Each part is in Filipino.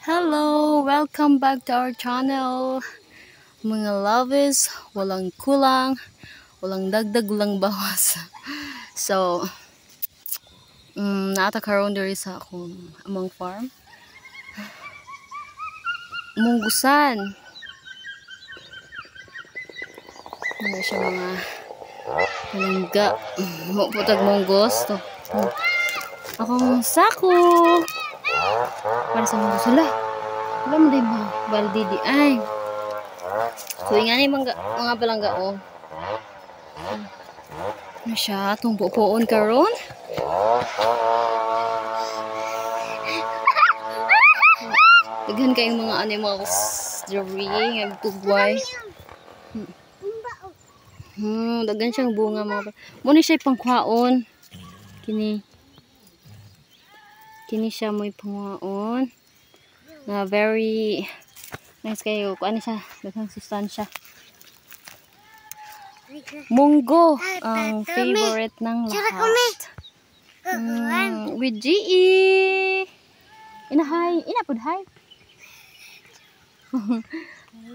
Hello! Welcome back to our channel. Mga loves, walang kulang, walang dagdag, walang bawas. So, naata karon diri sa akong among farm. Munggusan. Ano siya mga palangga. Putag munggos. To. Akong sako. Para sa munggos. Wala mo din ba? Baldi di ay. So, nga ni mga palangga oh. Ano siya? Itong pupuon karon. Daghan kayong mga animals diri nga tugway. Daghan siyang bunga mga. Mo ni siya pangkwaon. Kini siya mo'y pangwaon. Na very nice kayo. Ano siya? Daghang sustansya. Munggo ang favorite ng lahat. With GE. Inapod hi.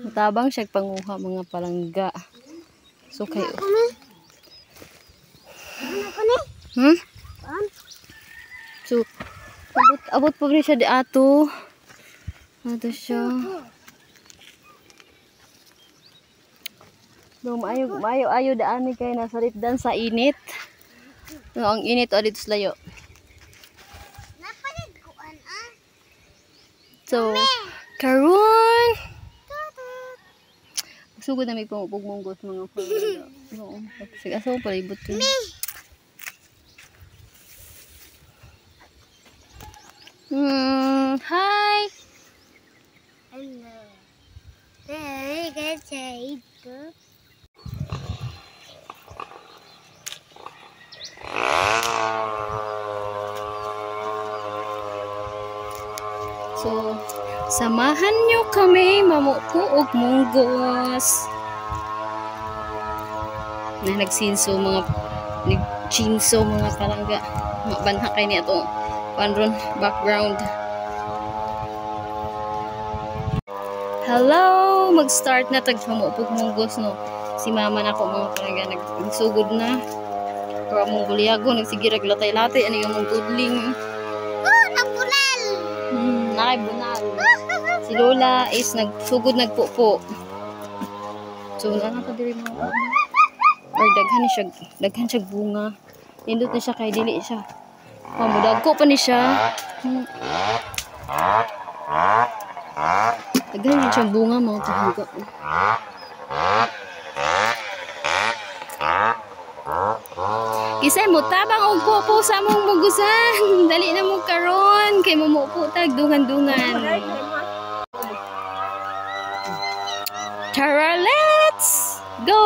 Matabang siya panguha mga palangga. So kayo. So abot pa rin siya di ato. Ato siya. No, maayo daan ni kay nasa ripdan sa init. No, ang init o dito sa layo. So, karon. Sugod na may pumupog munggot mga pala. No, sige aso pa ibot ko. Hi. Hello. Hey, guys, ito. So, samahan nyo kami mamupo og munggos. Na nagchinso mga palangga. Banha kay ni ato panron background. Hello, mag-start na tag mamupo og munggos no. Si mama nako mga palangga nagsugod na. Para mong guliago nagsigirag latay-latay ano yung mong tudling. Nakay bunal. Si Lola is nagsugod nagpupo. So na pa diri mga or daghan siya bunga. Nindot na siya kay dili siya. Mudagko pa ni siya. Daghan siya bunga mga palangga. Kisay mo tabang og pupo sa mong mugusan. Dali na mo karon kay mamupo tag dungan-dungan. Tara, let's go.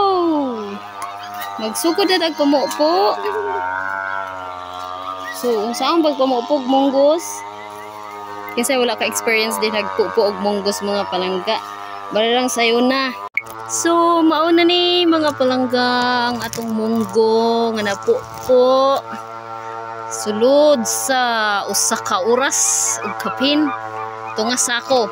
Magsugod na tag pamupo. So, unsaang pagpamupo og munggos? Kasi wala ka experience din nagpupo og munggos mga palangga. Bara lang sayo na. So, mauna ni mga palangga ang atong munggo nga napupo. Sulod sa usa ka oras ug kapin. Ito nga sako.